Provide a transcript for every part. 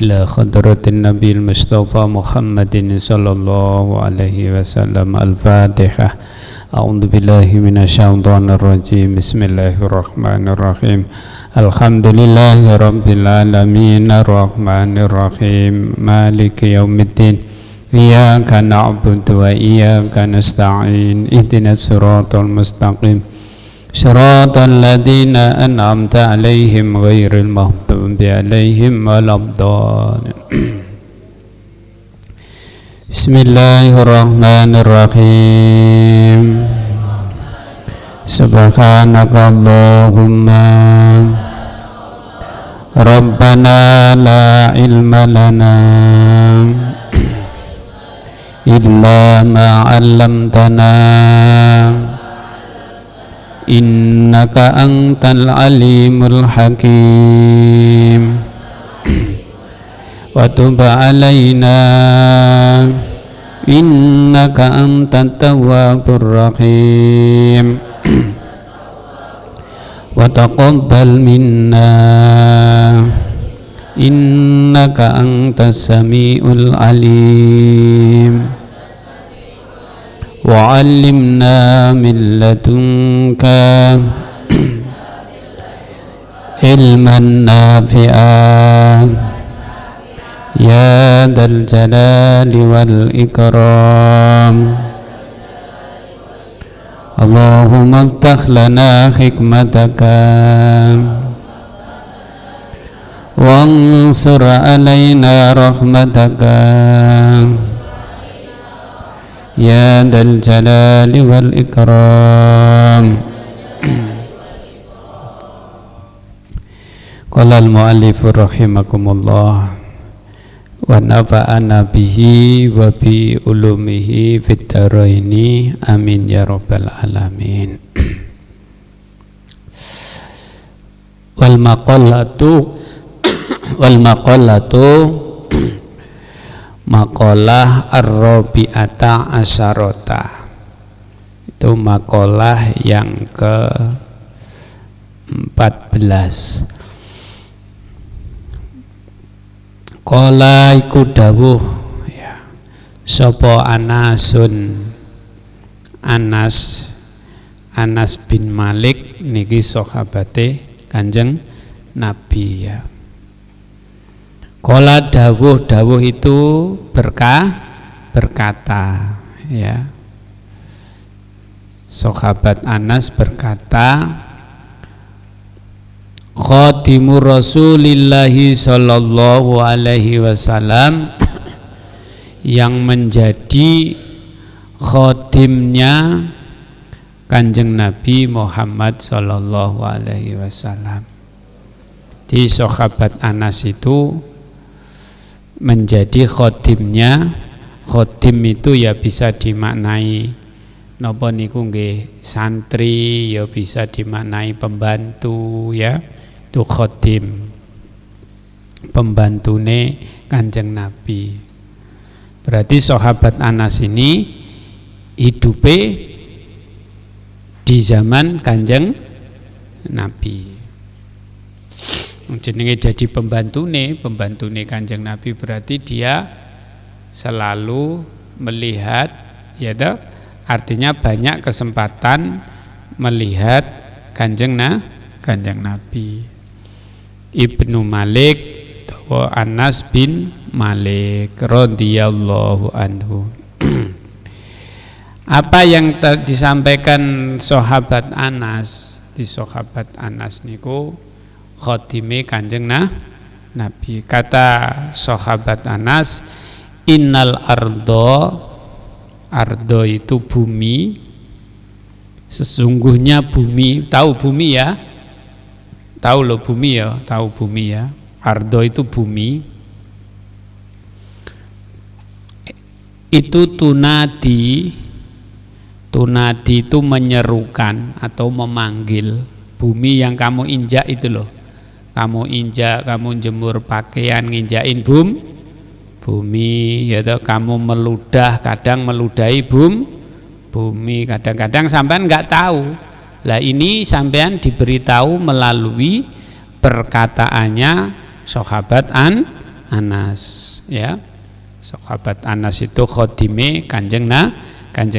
إلى خضرة النبي المصطفى محمد صلى الله عليه وسلم. الفاتحة. أعوذ بالله من الشيطان الرجيم. بسم الله الرحمن الرحيم. الحمد لله رب العالمين الرحمن الرحيم مالك يوم الدين إياك نعبد وإياك نستعين اهدنا الصراط المستقيم صراط الذين أنعمت عليهم غير المغضوب عليهم ولا الضالين. بسم الله الرحمن الرحيم. سبحانك اللهم ربنا لا علم لنا إلا ما علمتنا إنك أنت العليم الحكيم. وتب علينا إنك أنت التواب الرحيم. وتقبل منا إنك أنت السميع العليم. وعلمنا من لدنك علما نافعا يا ذا الجلال والإكرام. اللهم افتح لنا حكمتك وانصر علينا رحمتك يا ذا الجلال والإكرام. قال المؤلف رحمكم الله wa nafa'ana bihi wa bi ulumihi fid dharaini amin ya rabbal alamin. wal maqalatu maqalah ar-rabi'ata asyarata, itu maqalah yang ke-14. Qala iku dawuh ya sapa Anasun, Anas bin Malik niki sahabate Kanjeng Nabi ya. Qala dawuh itu berkata ya. Sahabat Anas berkata, Khatimu Rasulillahi sallallahu alaihi wasallam, yang menjadi khatimnya Kanjeng Nabi Muhammad sallallahu alaihi wasallam. Di sahabat Anas itu menjadi khatimnya. Khatim itu ya bisa dimaknai napa niku nggih santri, ya bisa dimaknai pembantu ya. Itu khotim, pembantune Kanjeng Nabi. Berarti sahabat Anas ini hidupe di zaman Kanjeng Nabi. Jenenge jadi pembantune Kanjeng Nabi, berarti dia selalu melihat ya toh, artinya banyak kesempatan melihat Kanjeng Nabi. Ibnu Malik atau Anas bin Malik radhiyallahu anhu. Apa yang disampaikan sahabat Anas, di sahabat Anas niku khatime Kanjeng Nabi. Kata sahabat Anas, innal ardo itu bumi, sesungguhnya bumi, tahu bumi ya? Tahu loh bumi ya, tahu bumi ya. Ardo itu bumi. Itu tunadi itu menyerukan atau memanggil. Bumi yang kamu injak itu loh. Kamu injak, kamu jemur pakaian, nginjakin bumi ya toh, kamu meludah, kadang meludahi bumi, kadang-kadang sampean nggak tahu. Lah ini sampean diberitahu melalui perkataannya sahabat Anas, ya. Sahabat Anas itu khodime Kanjeng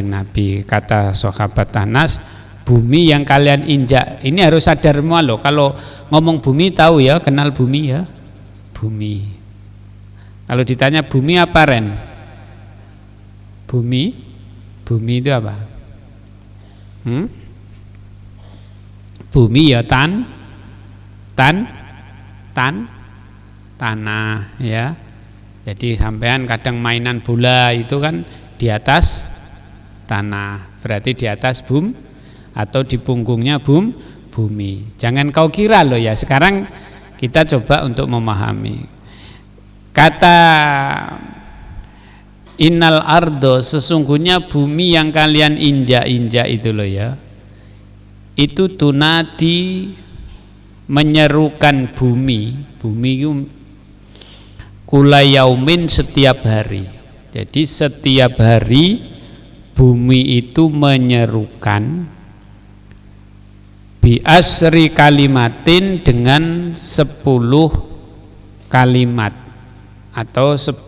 Nabi. Kata sahabat Anas, bumi yang kalian injak ini harus sadar semua loh. Kalau ngomong bumi tahu ya, kenal bumi ya. Bumi. Kalau ditanya bumi apa Ren? Bumi itu apa? Bumi ya tanah ya. Jadi sampean kadang mainan bola itu kan di atas tanah, berarti di atas atau di punggungnya bumi. Jangan kau kira loh ya. Sekarang kita coba untuk memahami. Kata innal ardo, sesungguhnya bumi yang kalian injak-injak itu loh ya. Itu tunadi, menyerukan bumi itu kula yaumin, setiap hari. Jadi setiap hari bumi itu menyerukan bi asri kalimatin, dengan 10 kalimat atau 10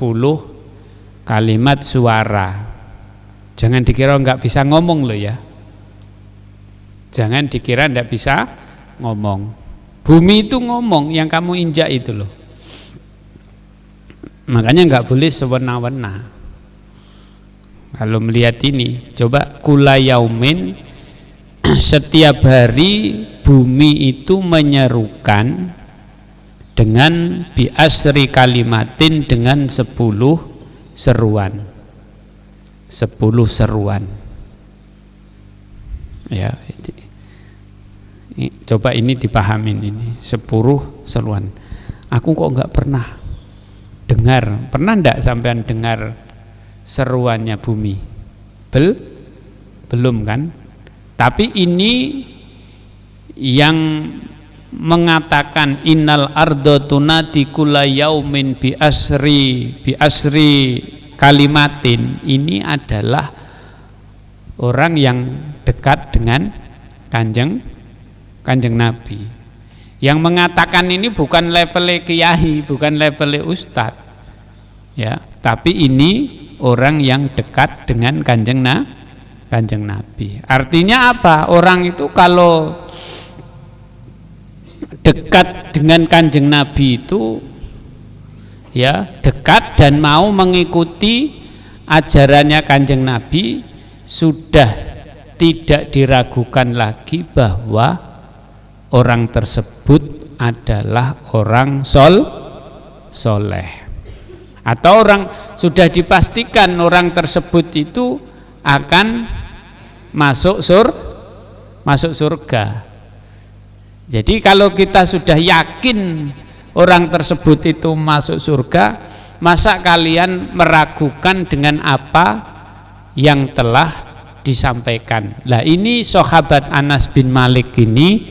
kalimat suara. Jangan dikira enggak bisa ngomong loh ya. Jangan dikira enggak bisa ngomong. Bumi itu ngomong, yang kamu injak itu loh. Makanya enggak boleh sewenang-wenang. Kalau melihat ini, coba kula yaumin, setiap hari bumi itu menyerukan dengan bi asri kalimatin, dengan 10 seruan. 10 seruan. Ya, coba ini dipahamin ini, 10 seruan. Aku kok enggak pernah dengar. Pernah enggak sampean dengar seruannya bumi? Belum kan? Tapi ini yang mengatakan innal ardo tunati kulla yaumin bi asri kalimatin, ini adalah orang yang dekat dengan Kanjeng Nabi. Yang mengatakan ini bukan level kiai, bukan level ustadz ya, tapi ini orang yang dekat dengan Kanjeng Nabi. Artinya apa? Orang itu kalau dekat dengan Kanjeng Nabi itu ya dekat dan mau mengikuti ajarannya Kanjeng Nabi, sudah tidak diragukan lagi bahwa orang tersebut adalah orang soleh, atau orang sudah dipastikan orang tersebut itu akan masuk surga. Jadi kalau kita sudah yakin orang tersebut itu masuk surga, masa kalian meragukan dengan apa yang telah disampaikan? Lah ini sahabat Anas bin Malik ini,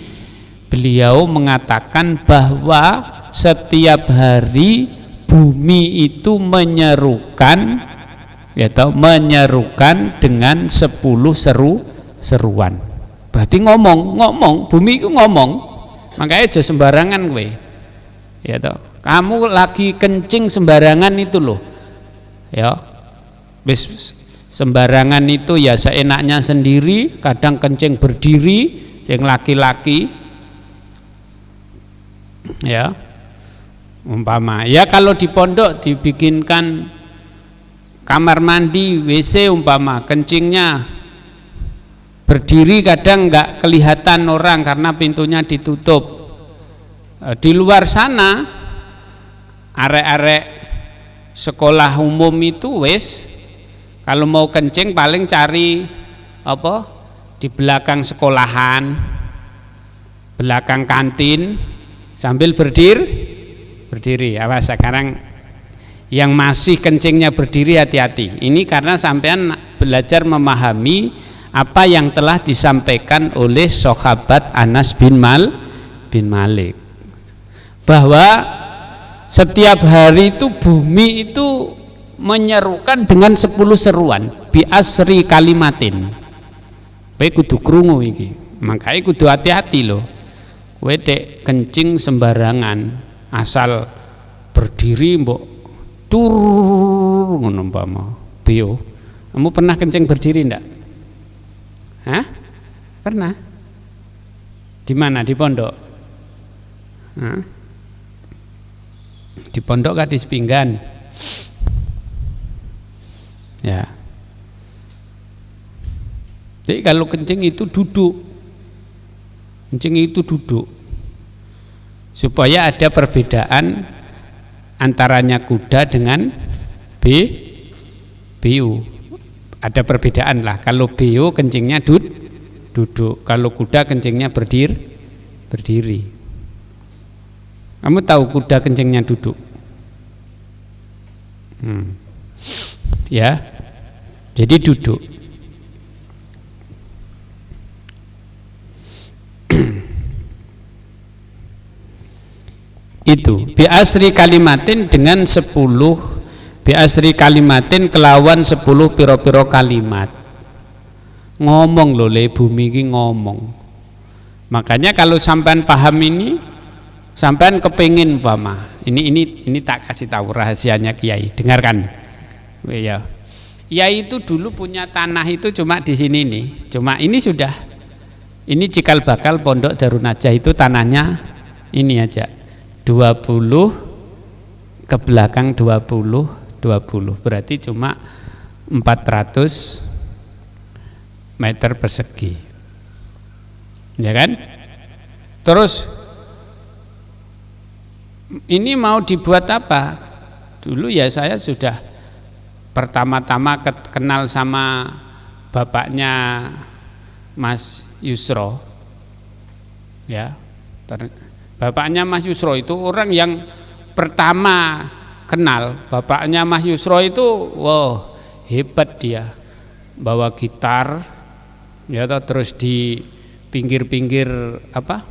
beliau mengatakan bahwa setiap hari bumi itu menyerukan dengan 10 seruan. Berarti ngomong, bumi itu ngomong. Makanya aja sembarangan kowe. Ya toh. Kamu lagi kencing sembarangan itu loh. Ya. Wis sembarangan itu ya seenaknya sendiri, kadang kencing berdiri, yang laki-laki. Ya. Umpama ya kalau di pondok dibikinkan kamar mandi, WC umpama, kencingnya berdiri, kadang enggak kelihatan orang karena pintunya ditutup. Di luar sana arek-arek sekolah umum itu wis kalau mau kencing paling cari apa di belakang sekolahan, belakang kantin, sambil berdiri. Awas sekarang yang masih kencingnya berdiri, hati-hati. Ini karena sampean belajar memahami apa yang telah disampaikan oleh sahabat Anas bin Malik, bahwa setiap hari itu bumi itu menyerukan dengan 10 seruan bi asri kalimatin. Kowe kudu krungu iki, makanya kudu hati-hati loh. Kowe dek kencing sembarangan asal berdiri mbok tur ngono umpama bio. Kamu pernah kencing berdiri ndak? Hah? Pernah? Di mana? Di pondok? Hah? Di pondok kah di sepinggan? Ya. Jadi kalau kencing itu duduk. Kencing itu duduk. Supaya ada perbedaan antaranya kuda dengan beo. Ada perbedaan lah. Kalau beo kencingnya duduk. Kalau kuda kencingnya berdiri. Kamu tahu kuda kencingnya duduk? Ya. Jadi duduk. Itu bi asri kalimatin dengan 10 bi asri kalimatin kelawan 10 piro-piro kalimat. Ngomong lho le, bumi ini ngomong. Makanya kalau sampean paham ini, sampean kepingin umpama ini tak kasih tahu rahasianya Kiai, dengarkan ya. Kiai itu dulu punya tanah itu cuma di sini nih, cuma ini sudah, ini cikal bakal Pondok Darun Najah itu tanahnya ini aja 20 ke belakang 20 berarti cuma 400 meter persegi, ya kan? Terus ini mau dibuat apa? Dulu ya saya sudah pertama-tama kenal sama bapaknya Mas Yusro, ya. Bapaknya Mas Yusro itu orang yang pertama kenal. Bapaknya Mas Yusro itu, wow, hebat dia, bawa gitar, ya, terus di pinggir-pinggir apa?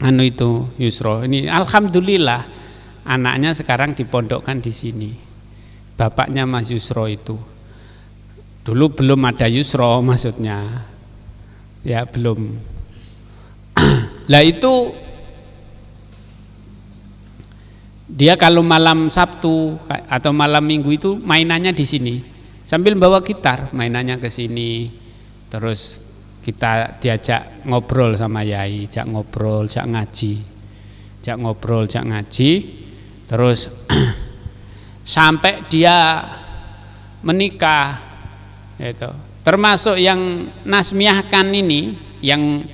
Anu itu Yusro. Ini alhamdulillah anaknya sekarang dipondokkan di sini. Bapaknya Mas Yusro itu. Dulu belum ada Yusro maksudnya. Ya, belum. Lah itu dia kalau malam Sabtu atau malam Minggu itu mainannya di sini. Sambil bawa gitar, mainannya ke sini. Terus kita diajak ngobrol sama Yai, jak ngobrol, jak ngaji. Jak ngobrol, jak ngaji. Terus sampai dia menikah itu. Termasuk yang nasmiahkan ini, yang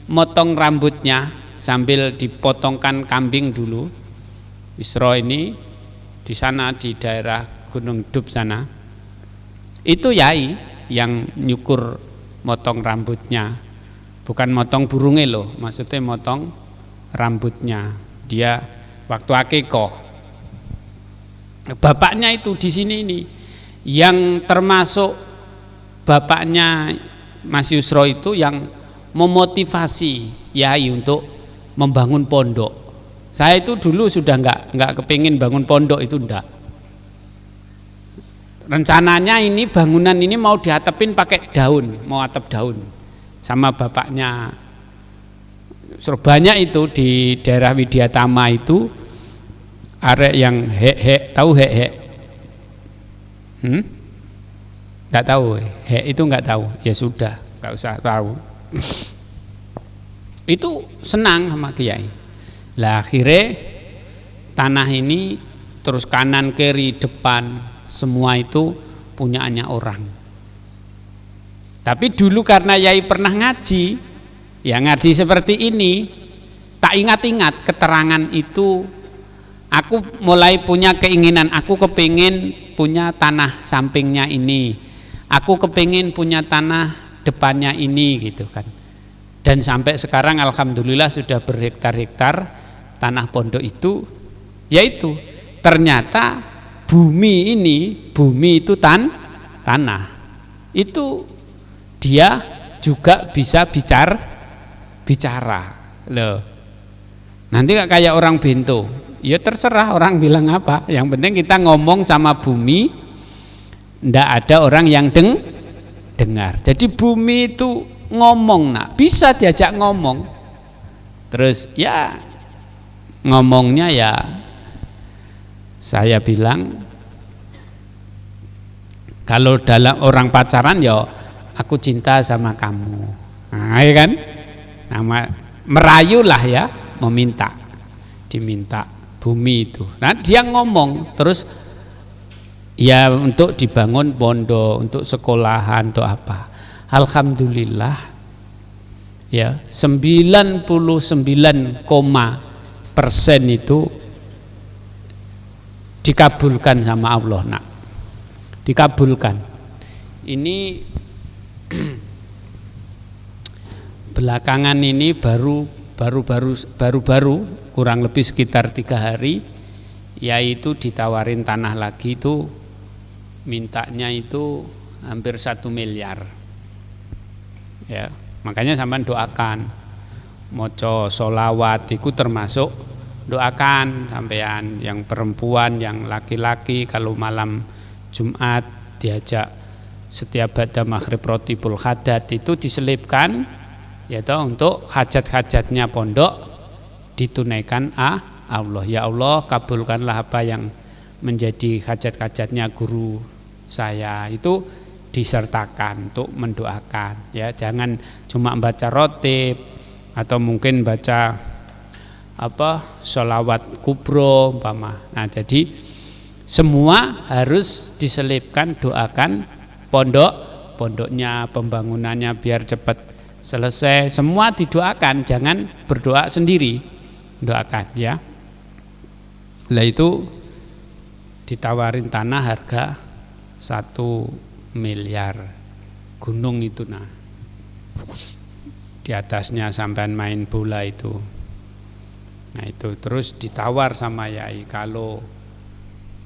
motong rambutnya sambil dipotongkan kambing dulu. Yusro ini di sana di daerah Gunung Dub sana. Itu Yai yang nyukur motong rambutnya. Bukan motong burungnya loh, maksudnya motong rambutnya. Dia waktu akikoh. Bapaknya itu di sini ini yang termasuk bapaknya Mas Yusro itu yang memotivasi Yai untuk membangun pondok. Saya itu dulu sudah nggak kepingin bangun pondok itu enggak. Rencananya ini bangunan ini mau diatepin pakai daun, mau atap daun sama bapaknya. Banyak itu di daerah Widyatama itu arek yang hek tahu hek nggak tahu hek itu nggak tahu, ya sudah nggak usah tahu. Itu senang sama Kiai. Lah akhirnya tanah ini terus kanan kiri depan semua itu punyaannya orang. Tapi dulu karena Yai pernah ngaji, ya ngaji seperti ini, tak ingat-ingat keterangan itu. Aku mulai punya keinginan, aku kepingin punya tanah sampingnya ini, aku kepingin punya tanah depannya ini gitu kan. Dan sampai sekarang alhamdulillah sudah berhektar-hektar tanah pondok itu. Yaitu ternyata bumi itu tanah itu dia juga bisa bicara loh. Nanti kayak orang bento, ya terserah orang bilang apa, yang penting kita ngomong sama bumi, ndak ada orang yang dengar. Jadi bumi itu ngomong, nak bisa diajak ngomong. Terus ya ngomongnya ya Saya bilang kalau dalam orang pacaran ya aku cinta sama kamu. Nah, ya kan? Nah, merayulah ya, meminta, diminta bumi itu. Nah, dia ngomong terus ya untuk dibangun pondok, untuk sekolahan, untuk apa. Alhamdulillah ya 99% itu dikabulkan sama Allah, nak. Dikabulkan. Ini belakangan ini baru kurang lebih sekitar 3 hari, yaitu ditawarin tanah lagi, itu mintanya itu hampir 1 miliar. Ya, makanya sampean doakan, moco solawat itu termasuk doakan sampean, yang perempuan, yang laki-laki kalau malam Jumat diajak setiap ba'da maghrib rotibul hadat itu diselipkan yaitu untuk hajat-hajatnya pondok ditunaikan Allah. Ya Allah, kabulkanlah apa yang menjadi hajat-hajatnya guru saya, itu disertakan untuk mendoakan ya. Jangan cuma baca rotib atau mungkin baca sholawat kubro umpama. Nah, jadi semua harus diselipkan, doakan pondoknya, pembangunannya biar cepat selesai, semua didoakan, jangan berdoa sendiri, doakan ya. Lah itu ditawarin tanah harga 1 miliar, gunung itu, nah di atasnya sampean main bola itu. Nah itu terus ditawar sama yai, kalau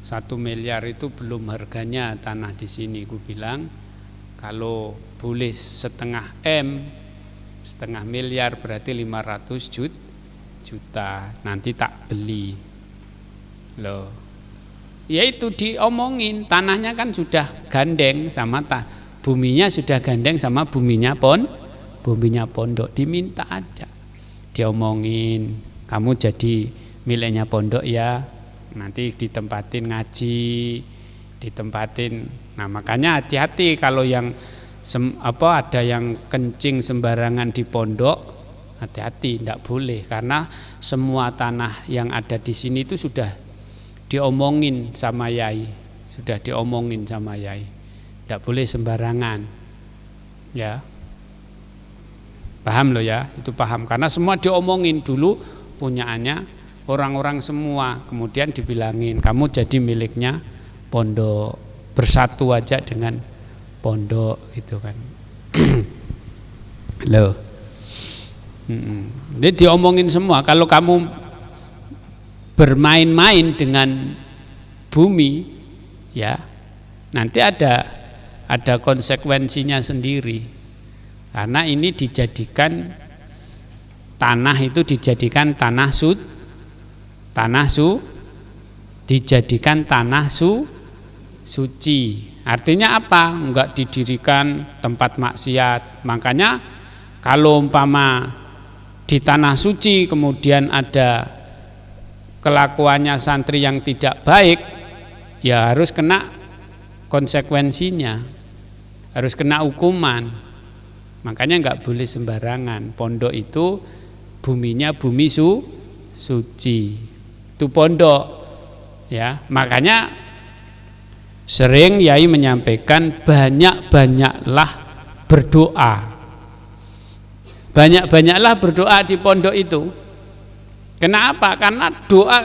1 miliar itu belum harganya tanah di sini. Ku bilang kalau boleh setengah miliar berarti 500 juta, nanti tak beli loh. Ya itu diomongin, tanahnya kan sudah gandeng sama buminya sudah gandeng sama buminya pondok, diminta aja, diomongin kamu jadi miliknya pondok ya, nanti ditempatin ngaji, ditempatin. Nah makanya hati-hati kalau yang ada yang kencing sembarangan di pondok, hati-hati, tidak boleh, karena semua tanah yang ada di sini itu sudah diomongin sama yai, tidak boleh sembarangan, ya, paham loh ya, itu paham, karena semua diomongin dulu punyaannya orang-orang semua, kemudian dibilangin kamu jadi miliknya pondok, bersatu aja dengan pondok gitu kan. Loh. Jadi diomongin semua, kalau kamu bermain-main dengan bumi ya nanti ada konsekuensinya sendiri, karena ini dijadikan tanah itu dijadikan dijadikan tanah suci. Artinya apa? Enggak didirikan tempat maksiat. Makanya kalau umpama di tanah suci kemudian ada kelakuannya santri yang tidak baik, ya harus kena konsekuensinya, harus kena hukuman. Makanya enggak boleh sembarangan. Pondok itu buminya bumi suci, itu pondok ya. Makanya sering yai menyampaikan banyak-banyaklah berdoa di pondok itu. Kenapa? Karena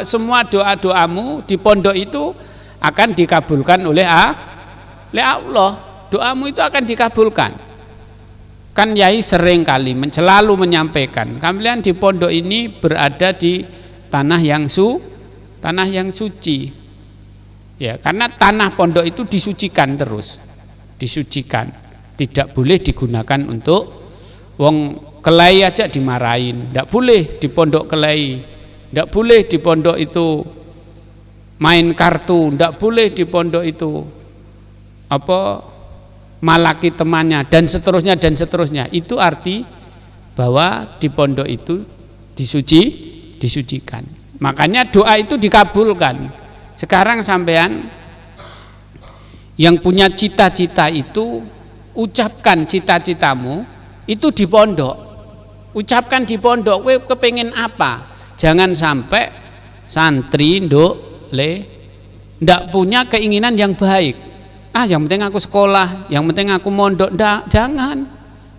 semua doamu di pondok itu akan dikabulkan oleh Allah. Doamu itu akan dikabulkan. Kan yai sering kali selalu menyampaikan, kalian di pondok ini berada di tanah yang suci. Ya, karena tanah pondok itu disucikan terus. Disucikan. Tidak boleh digunakan untuk wong kelai aja dimarahin. Tidak boleh di pondok kelai. Tidak boleh di pondok itu main kartu. Tidak boleh di pondok itu malaki temannya dan seterusnya. Itu arti bahwa di pondok itu disucikan. Makanya doa itu dikabulkan. Sekarang sampean yang punya cita-cita itu, ucapkan cita-citamu itu di pondok. Ucapkan di pondok, kowe kepengin apa? Jangan sampai santri nduk ndak punya keinginan yang baik. Yang penting aku sekolah, yang penting aku mondok. Ndak, jangan.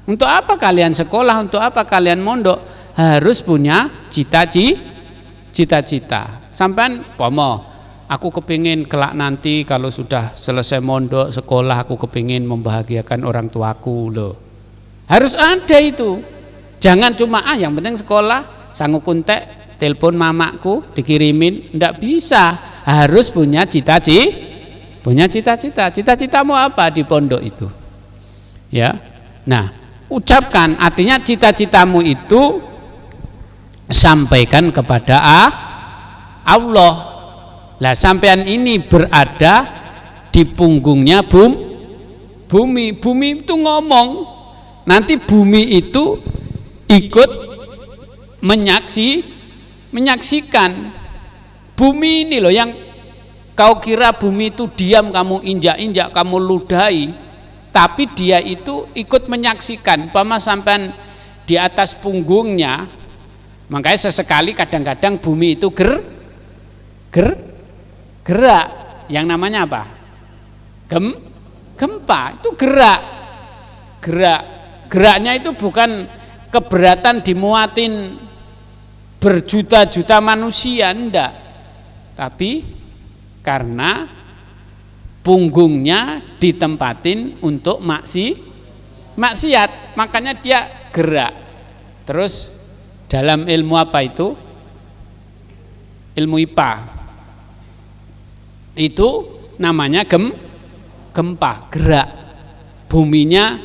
Untuk apa kalian sekolah? Untuk apa kalian mondok? Harus punya cita-cita. Sampean pomo, aku kepingin kelak nanti kalau sudah selesai mondok sekolah, aku kepingin membahagiakan orang tuaku loh. Harus ada itu. Jangan cuma yang penting sekolah, sanggup kuntek, telepon mamaku dikirimin, ndak bisa. Harus punya cita-cita. Cita-citamu apa di pondok itu? Ya. Nah, ucapkan, artinya cita-citamu itu sampaikan kepada Allah. Lah sampean ini berada di punggungnya bumi. Bumi itu ngomong. Nanti bumi itu ikut menyaksikan. Bumi ini loh yang kau kira bumi itu diam, kamu injak-injak, kamu ludahi, tapi dia itu ikut menyaksikan. Umpama sampean di atas punggungnya, makanya sesekali kadang-kadang bumi itu gerak, yang namanya apa? Gempa itu geraknya itu bukan keberatan dimuatin berjuta-juta manusia, enggak, tapi karena punggungnya ditempatin untuk maksiat, makanya dia gerak. Terus dalam ilmu apa itu? Ilmu IPA itu namanya gempa, gerak, buminya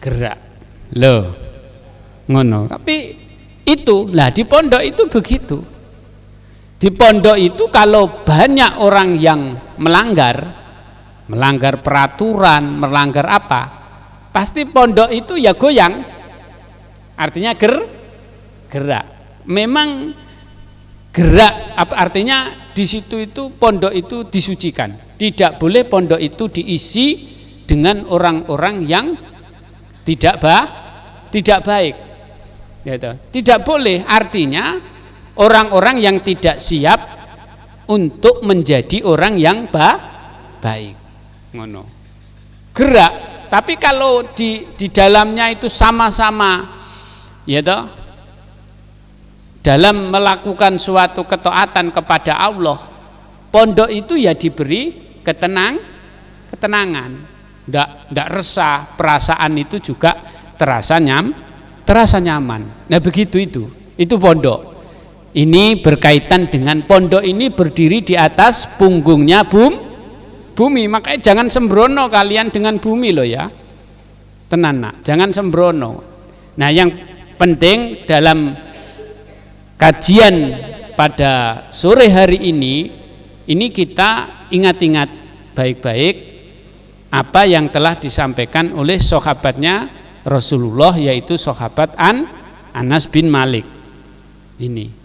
gerak loh, ngono. Tapi itu lah di pondok itu begitu. Di pondok itu kalau banyak orang yang melanggar peraturan, melanggar apa, pasti pondok itu ya goyang. Artinya gerak. Memang gerak, apa artinya di situ itu pondok itu disucikan. Tidak boleh pondok itu diisi dengan orang-orang yang tidak baik. Gitu. Tidak boleh, artinya orang-orang yang tidak siap untuk menjadi orang yang baik. Ngono. Gerak, tapi kalau di dalamnya itu sama-sama, ya toh, dalam melakukan suatu ketaatan kepada Allah, pondok itu ya diberi ketenangan, ndak resah, perasaan itu juga terasa nyaman. Nah begitu itu pondok. Ini berkaitan dengan pondok ini berdiri di atas punggungnya bumi, makanya jangan sembrono kalian dengan bumi loh ya, tenan nak, jangan sembrono. Nah yang penting dalam kajian pada sore hari ini kita ingat-ingat baik-baik apa yang telah disampaikan oleh sahabatnya Rasulullah, yaitu sahabat Anas bin Malik. Ini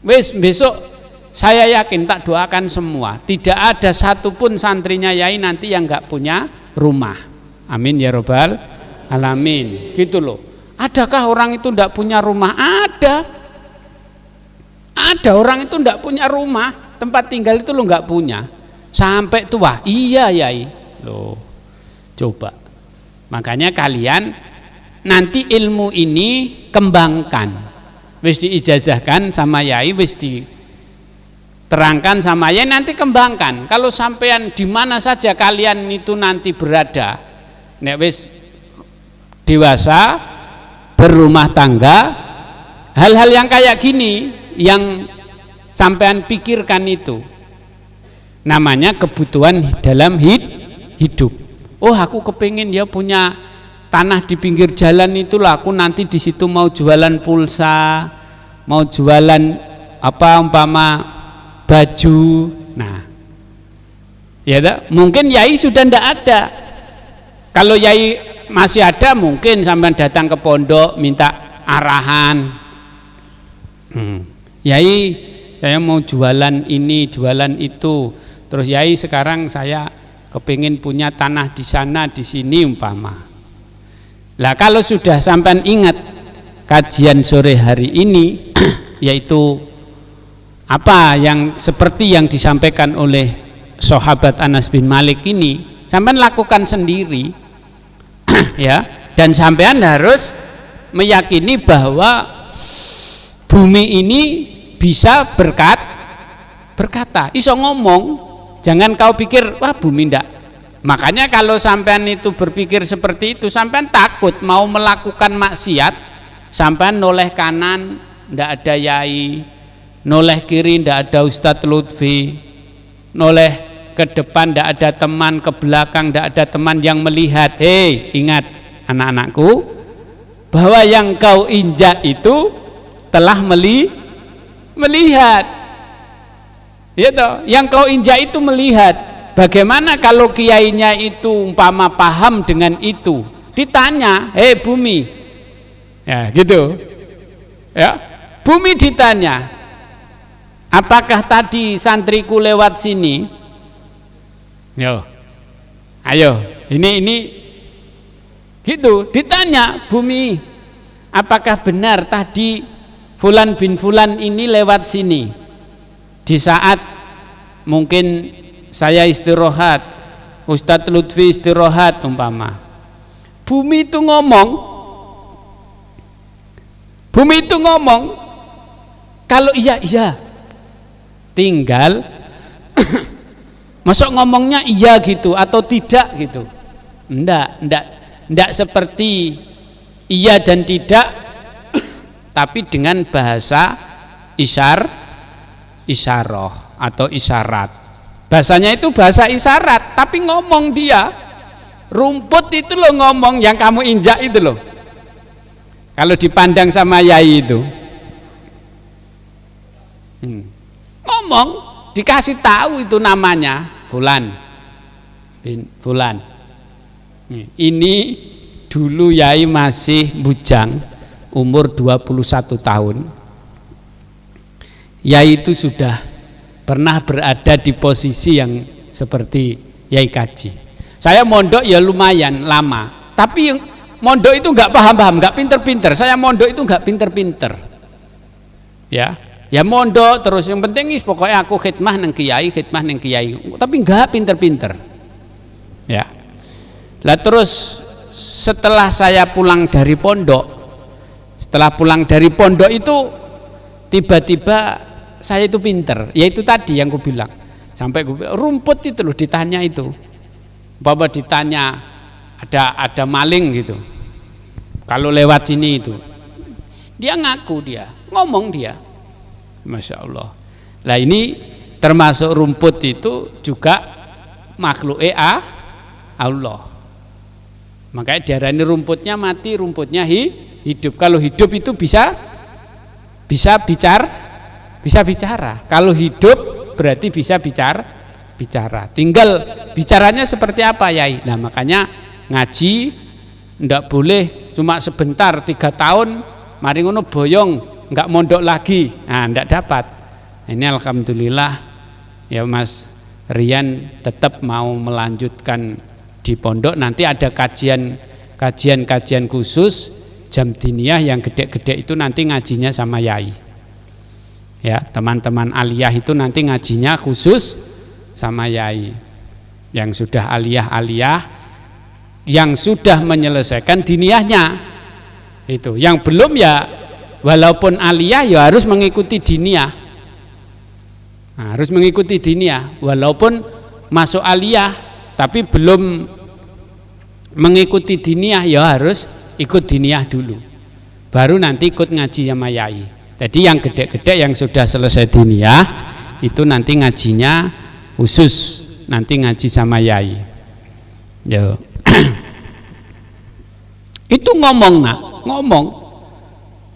besok saya yakin, tak doakan semua, tidak ada satupun santrinya Yai nanti yang nggak punya rumah. Amin ya robbal alamin. Gitu loh. Adakah orang itu nggak punya rumah? Ada orang itu nggak punya rumah, tempat tinggal itu lo nggak punya sampai tua. Iya Yai, loh coba. Makanya kalian nanti ilmu ini kembangkan. Wis diijazahkan sama Yai, wis diterangkan sama Yai, nanti kembangkan. Kalau sampean di mana saja kalian itu nanti berada, nek wis dewasa, berumah tangga, hal-hal yang kayak gini yang sampean pikirkan itu namanya kebutuhan dalam hidup. Oh aku kepingin ya punya tanah di pinggir jalan, itulah aku nanti di situ mau jualan pulsa, mau jualan apa umpama baju. Nah, ya mungkin Yai sudah ndak ada. Kalau Yai masih ada, mungkin sampean datang ke pondok minta arahan. Yai, saya mau jualan ini, jualan itu. Terus Yai sekarang saya kepingin punya tanah di sana, di sini umpama. Lah kalau sudah sampean ingat kajian sore hari ini yaitu apa yang seperti yang disampaikan oleh sahabat Anas bin Malik ini, sampean lakukan sendiri ya, dan sampean harus meyakini bahwa bumi ini bisa berkata, iso ngomong. Jangan kau pikir wah bumi ndak. Makanya kalau sampean itu berpikir seperti itu, sampean takut mau melakukan maksiat, sampean noleh kanan ndak ada Yai, noleh kiri ndak ada Ustadz Lutfi, noleh ke depan ndak ada teman, ke belakang ndak ada teman yang melihat. Hei, ingat anak-anakku, bahwa yang kau injak itu telah melihat. Ya toh, yang kau injak itu melihat. Bagaimana kalau kiainya itu umpama paham dengan itu, ditanya, hei bumi, ya gitu, ya bumi ditanya, apakah tadi santriku lewat sini? Yo, ayo, ini, gitu, ditanya bumi, apakah benar tadi Fulan bin Fulan ini lewat sini di saat mungkin saya istirahat, Ustadz Lutfi istirahat umpama. Bumi itu ngomong, kalau iya, tinggal masuk ngomongnya iya gitu atau tidak gitu. Enggak seperti iya dan tidak, tapi dengan bahasa isyarah atau isyarat. Bahasanya itu bahasa isyarat, tapi ngomong dia. Rumput itu loh ngomong, yang kamu injak itu loh. Kalau dipandang sama Yai itu, ngomong, dikasih tahu itu namanya Fulan bin Fulan. Ini dulu Yai masih bujang, umur 21 tahun. Yai itu sudah pernah berada di posisi yang seperti Yai Kaji. Saya mondok ya lumayan lama, tapi yang mondok itu nggak paham-paham, nggak pinter-pinter. Saya mondok itu nggak pinter-pinter, ya mondok terus. Yang penting is pokoknya aku khidmah neng kiai, tapi nggak pinter-pinter, ya. Lah terus setelah saya pulang dari pondok, itu tiba-tiba saya itu pinter, yaitu tadi yang ku bilang, sampai ku bilang, rumput itu loh ditanya itu, bapak ditanya ada maling gitu, kalau lewat sini itu, dia ngaku, dia ngomong, dia, masya Allah. Lah ini termasuk rumput itu juga makhluk Allah, makanya diarani rumputnya mati, rumputnya hidup. Kalau hidup itu bisa bicara. Kalau hidup berarti bisa bicara. Tinggal bicaranya seperti apa, Yai. Nah makanya ngaji ndak boleh cuma sebentar 3 tahun, mari ngono boyong, nggak mondok lagi. Nah ndak dapat. Ini alhamdulillah ya Mas Rian tetap mau melanjutkan di pondok. Nanti ada kajian khusus jam diniyah yang gede-gede itu nanti ngajinya sama Yai. Ya, teman-teman aliyah itu nanti ngajinya khusus sama Yai. Yang sudah aliyah, yang sudah menyelesaikan diniyahnya. Itu. Yang belum ya walaupun aliyah ya harus mengikuti diniyah. Nah, harus mengikuti diniyah walaupun masuk aliyah tapi belum mengikuti diniyah ya harus ikut diniyah dulu. Baru nanti ikut ngaji sama Yai. Jadi yang gede-gede yang sudah selesai diniyah itu nanti ngajinya khusus, nanti ngaji sama Yai. Yo. Itu ngomong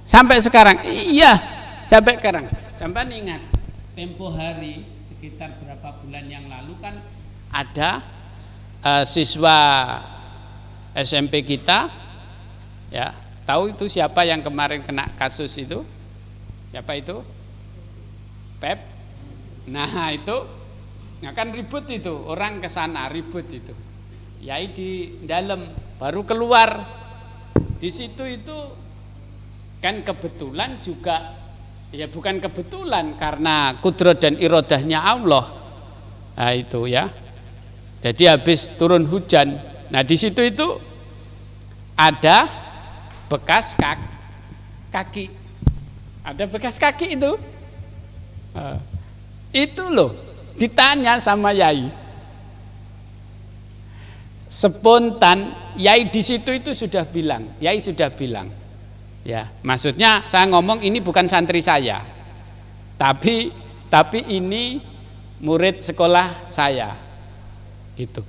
sampai sekarang. Iya, sampai sekarang. Sampai ingat tempo hari sekitar berapa bulan yang lalu kan ada siswa SMP kita, ya tahu itu siapa yang kemarin kena kasus itu? Siapa itu? Pep. Nah itu, nah kan ribut itu, orang ke sana ribut itu. Yai di dalam baru keluar. Di situ itu kan kebetulan juga, ya bukan kebetulan karena kudrat dan irodahnya Allah. Nah itu ya. Jadi habis turun hujan. Nah di situ itu ada bekas kaki. Ada bekas kaki itu. Itu loh, ditanya sama Yai. Spontan Yai di situ itu sudah bilang, Yai sudah bilang. Ya, maksudnya saya ngomong ini bukan santri saya. Tapi ini murid sekolah saya. Gitu.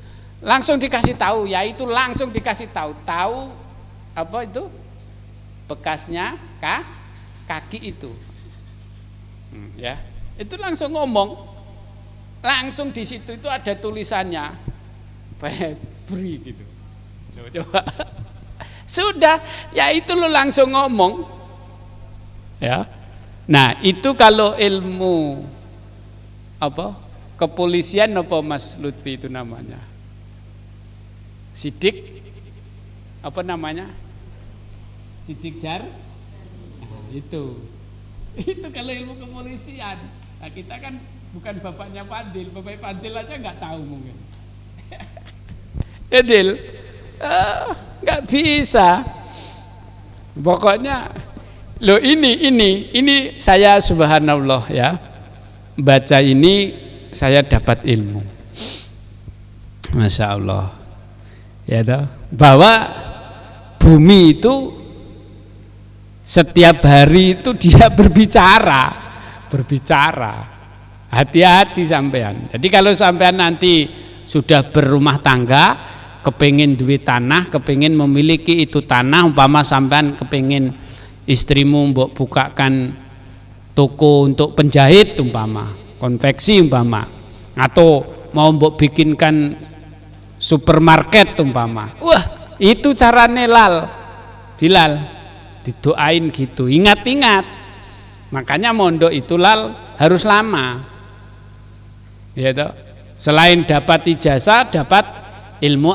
Langsung dikasih tahu, Yai itu langsung dikasih tahu apa itu? Bekasnya kaki itu. Ya. Itu langsung ngomong, langsung di situ itu ada tulisannya Febri gitu. Coba, sudah, ya itu lo langsung ngomong, ya. Nah itu kalau ilmu apa kepolisian apa Mas Lutfi itu namanya, sidik apa namanya, sidik jar, nah, itu kalau ilmu kepolisian. Nah, kita kan bukan bapaknya Fadil, bapaknya Fadil aja nggak tahu mungkin. Edil, nggak bisa. Pokoknya, loh ini saya subhanallah ya, baca ini saya dapat ilmu, masya Allah, ya toh, bahwa bumi itu setiap hari itu dia berbicara. Hati-hati sampean. Jadi kalau sampean nanti sudah berumah tangga, kepingin duit tanah, kepingin memiliki itu tanah, umpama sampean kepingin istrimu mbok bukakan toko untuk penjahit umpama, konveksi umpama, atau mau mbok bikinkan supermarket umpama. Wah, itu carane Bilal didoain gitu. Ingat-ingat. Makanya mondok itu harus lama. Ya toh. Selain dapat ijazah, dapat ilmu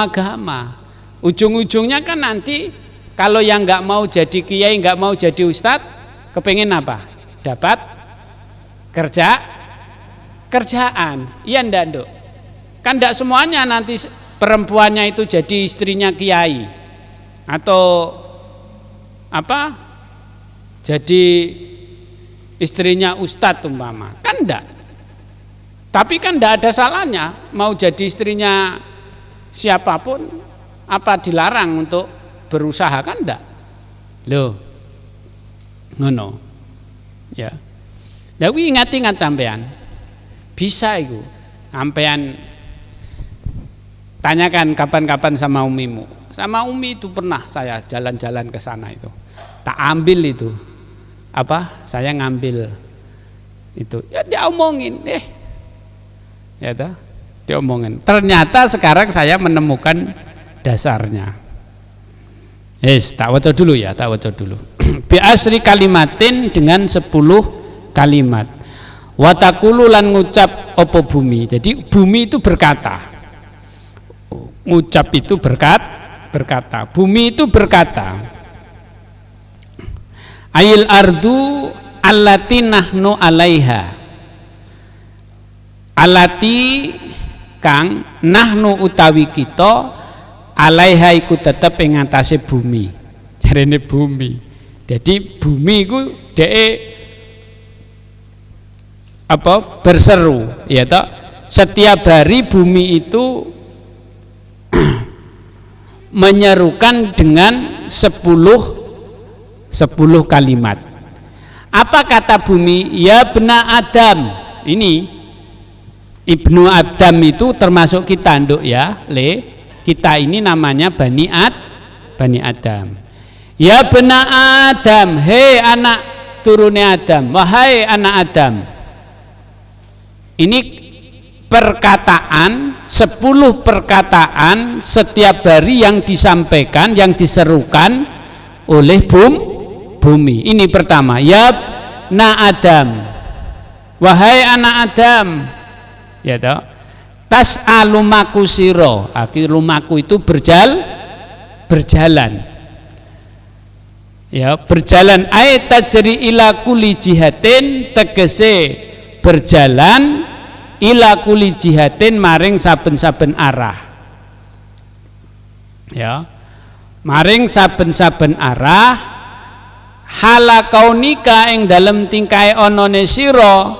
agama. Ujung-ujungnya kan nanti kalau yang nggak mau jadi kiai, nggak mau jadi ustadz, kepengen apa? Dapat kerjaan. Iya ndak, Nduk? Kan ndak semuanya nanti perempuannya itu jadi istrinya kiai atau apa? Jadi istrinya ustadz umpama, kan enggak. Tapi kan enggak ada salahnya mau jadi istrinya siapapun, apa dilarang untuk berusaha, kan enggak. Loh. Ngono. Ya. Tapi ingat-ingat sampean. Bisa itu. Sampean tanyakan kapan-kapan sama umimu. Sama umi itu pernah saya jalan-jalan ke sana itu. Tak ambil itu. Apa? Saya ngambil itu. Ya dia omongin, ya toh, dia omongin. Ternyata sekarang saya menemukan dasarnya. Tak waca dulu ya, tak waca dulu. Bi asri kalimatin, dengan 10 kalimat. Watakulu lan ngucap opo bumi. Jadi bumi itu berkata. Ngucap itu berkata. Bumi itu berkata. Ayil ardu allati nahnu alaiha, allati kang nahnu utawi kita alaiha iku tetep ing atase bumi. Jarene bumi. Jadi bumi iku dhek apa berseru, ya toh. Setiap hari bumi itu menyerukan dengan 10 kalimat. Apa kata bumi? Ya bena Adam. Ini Ibnu Adam itu termasuk kita, Nduk ya. Kita ini namanya Bani Adam. Ya bena Adam, hei anak turune Adam, wahai anak Adam. Ini perkataan, 10 perkataan setiap hari yang disampaikan, yang diserukan oleh bumi. Ini pertama, ya na Adam, wahai anak Adam, ya toh, tas'a lumaku siro, lumaku itu berjalan, ya berjalan, ay tajri ila kulli jihatin, tegese berjalan ila kulli jihatin maring saben-saben arah, ya maring saben-saben arah, hala kaunika ing dalem tingkai onone sira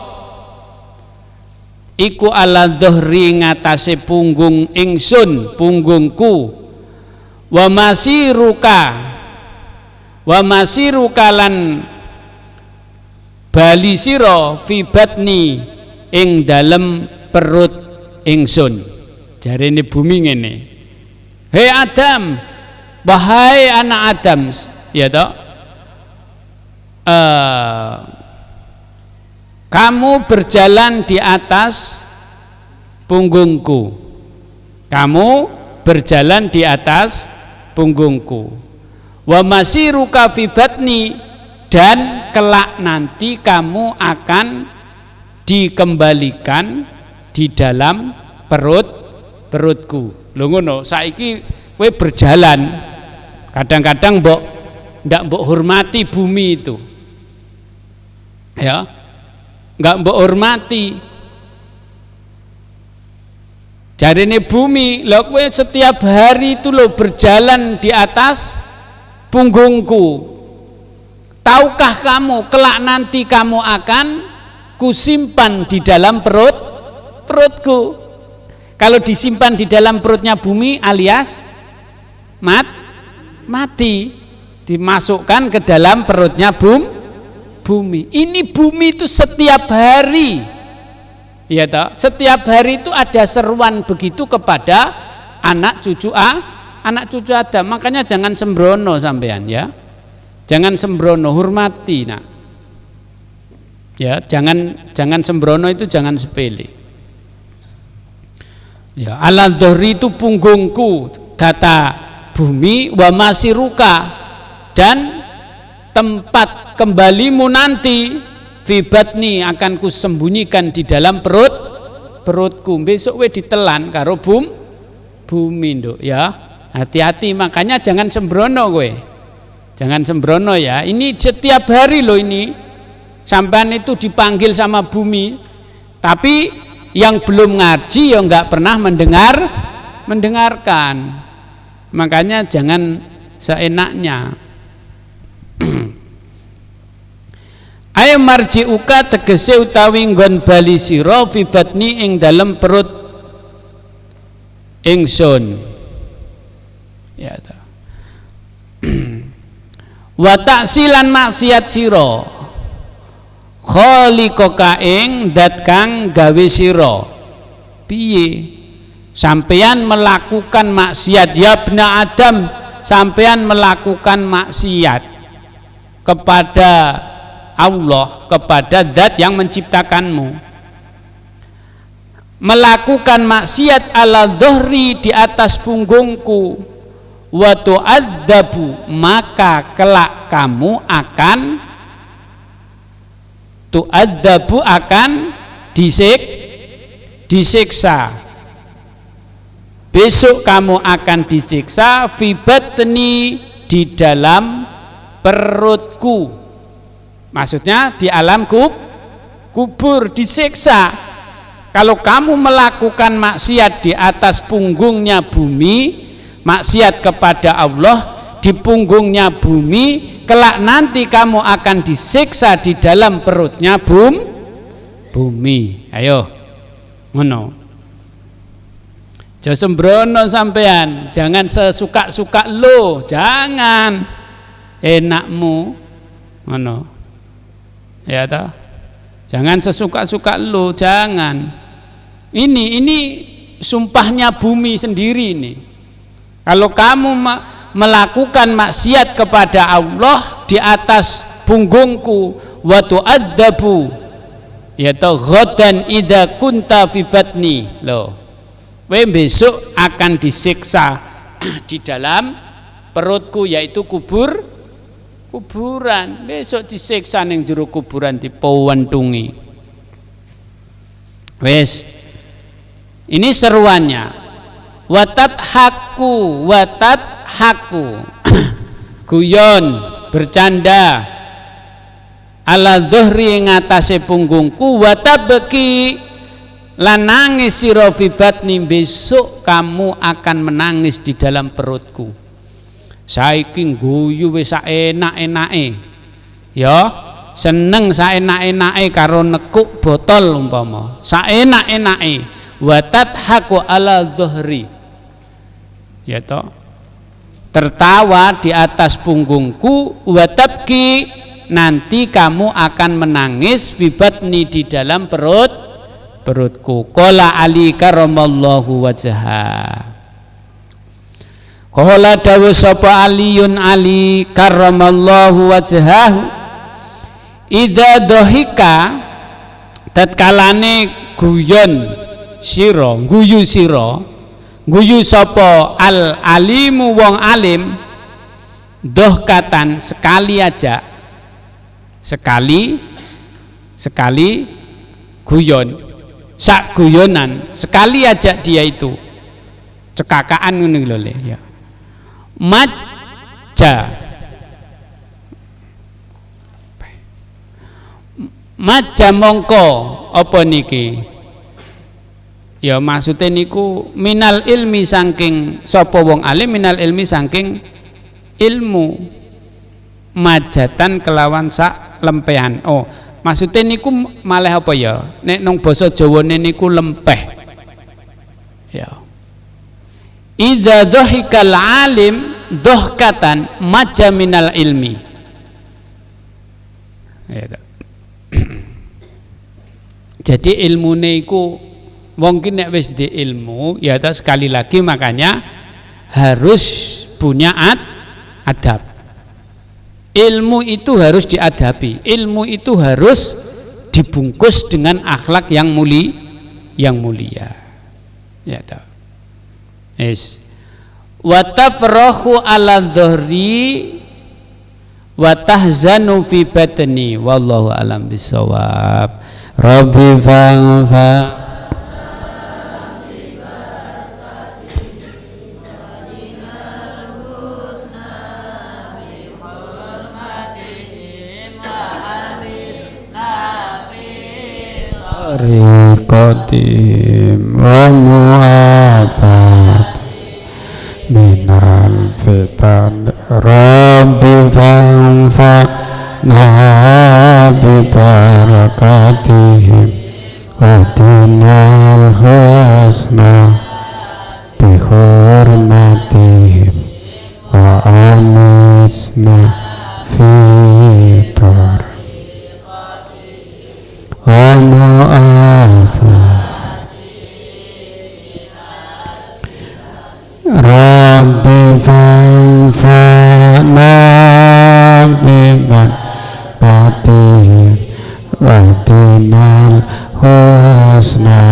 iku ala dhuhri ngatasé punggung ingsun, punggungku, wa masiruka lan bali sira fi batni ing dalem perut ingsun. Jarene bumi ngene, hei Adam, wahai anak Adam, ya toh, kamu berjalan di atas punggungku, kamu berjalan di atas punggungku, wa masiruka fi batni, dan kelak nanti kamu akan dikembalikan di dalam perutku. Lho ngono, saiki kowe berjalan, kadang-kadang ndak mbok hormati bumi itu, ya nggak mbok hormati. Jarine bumi, lho kowe setiap hari itu lo berjalan di atas punggungku, tahukah kamu kelak nanti kamu akan kusimpan di dalam perutku. Kalau disimpan di dalam perutnya bumi alias mati, dimasukkan ke dalam perutnya bumi. Ini bumi itu setiap hari, ya toh, setiap hari itu ada seruan begitu kepada anak cucu Adam. Makanya jangan sembrono sampean, ya, jangan sembrono, hormati, nak, ya, jangan sembrono, itu jangan sepele. Ya, ala dhuhri itu punggungku, kata bumi, wa masiruka, dan tempat kembalimu nanti, fi batni, akan kusembunyikan di dalam perutku. Besok we ditelan karo bumi nduk, ya. Hati-hati, makanya jangan sembrono kowe. Jangan sembrono, ya. Ini setiap hari loh ini. Sampean itu dipanggil sama bumi, tapi yang belum ngaji ya enggak pernah mendengarkan. Makanya jangan seenaknya. Ayo marji'uka, tegese utawi nggon bali sira fi batni ing dalem perut ingsun, ya ta. Wa ta'silan maksiat sira khaliqaka ing dat kang gawe sira. Piye sampeyan melakukan maksiat, ya bna Adam, sampeyan melakukan maksiat kepada Allah, kepada zat yang menciptakanmu, melakukan maksiat ala dhuhri, di atas punggungku, wa tu'adzabu, maka kelak kamu akan tu'adzabu, akan disiksa. Besok kamu akan disiksa fi batni, di dalam perutku. Maksudnya di alam kubur disiksa. Kalau kamu melakukan maksiat di atas punggungnya bumi, maksiat kepada Allah di punggungnya bumi, kelak nanti kamu akan disiksa di dalam perutnya bumi. Ayo, ngono. Jangan sembrono sampean, jangan sesuka-suka lo, jangan enakmu, ngono. Ya toh, jangan sesuka-suka lo, jangan. Ini sumpahnya bumi sendiri ini. Kalau kamu melakukan maksiat kepada Allah di atas punggungku, wa tu'adzabu, ya toh, ghadan idza kunta fi batni, loh, besok akan disiksa di dalam perutku, yaitu kuburan, besok disiksa ning jero kuburan dipewentungi. Wes, ini seruannya. Watat haku guyon bercanda ala dhuhri ing atase punggungku, watabki lan nangis sira fi batni, besok kamu akan menangis di dalam perutku. Saiki guyu wis enak-enake ya, seneng saenak-enake karo nekuk botol umpama, saenak-enake. Watat haku ala dhuhri, ya toh, tertawa di atas punggungku. Watabki, nanti kamu akan menangis fi batni, di dalam perutku. Qala Ali karramallahu wajhah. Qala dawu sapa Aliun Ali karramallahu wajhahu, idza dhahika, tatkalane guyu sapa al alimu wong alim, dohkatan sekali aja, sekali guyon, sak guyonan sekali aja dia itu cekakaan ngene lho ya. Maja mongko apa niki ya, maksudnya niku minal ilmi saking sapa wong alim, minal ilmi saking ilmu, majatan kelawan sak lempehan. Oh, maksudnya niku malah apa ya, nek nang basa Jawane niku lempeh ya. Idza dhahikal alim dohkatan maja minal ilmi ya. Jadi ilmune iku mungkin nek wis di ilmu ya, sekali lagi makanya harus punya adab. Ilmu itu harus diadabi, ilmu itu harus dibungkus dengan akhlak yang mulia ya toh. Yes. Wa tafrahu ala dhuhri wa tahzanu fi batni, wallahu alam bisawab. Rabbi fa'fa riqatim wa mu'afat minal fitan. Rabbi fa'anfa'na bi barakatihim wa dinal husna bi hurmatihim wa amisna fi tar wa mu'afat. Rabbi fa'anfa'na bi barakatihim wa dinal husna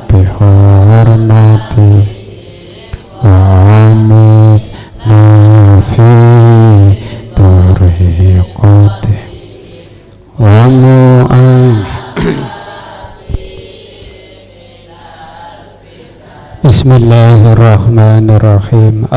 bi hurmatihim wa amisna fi tariqatihim wa Bismillahirrahmanirrahim.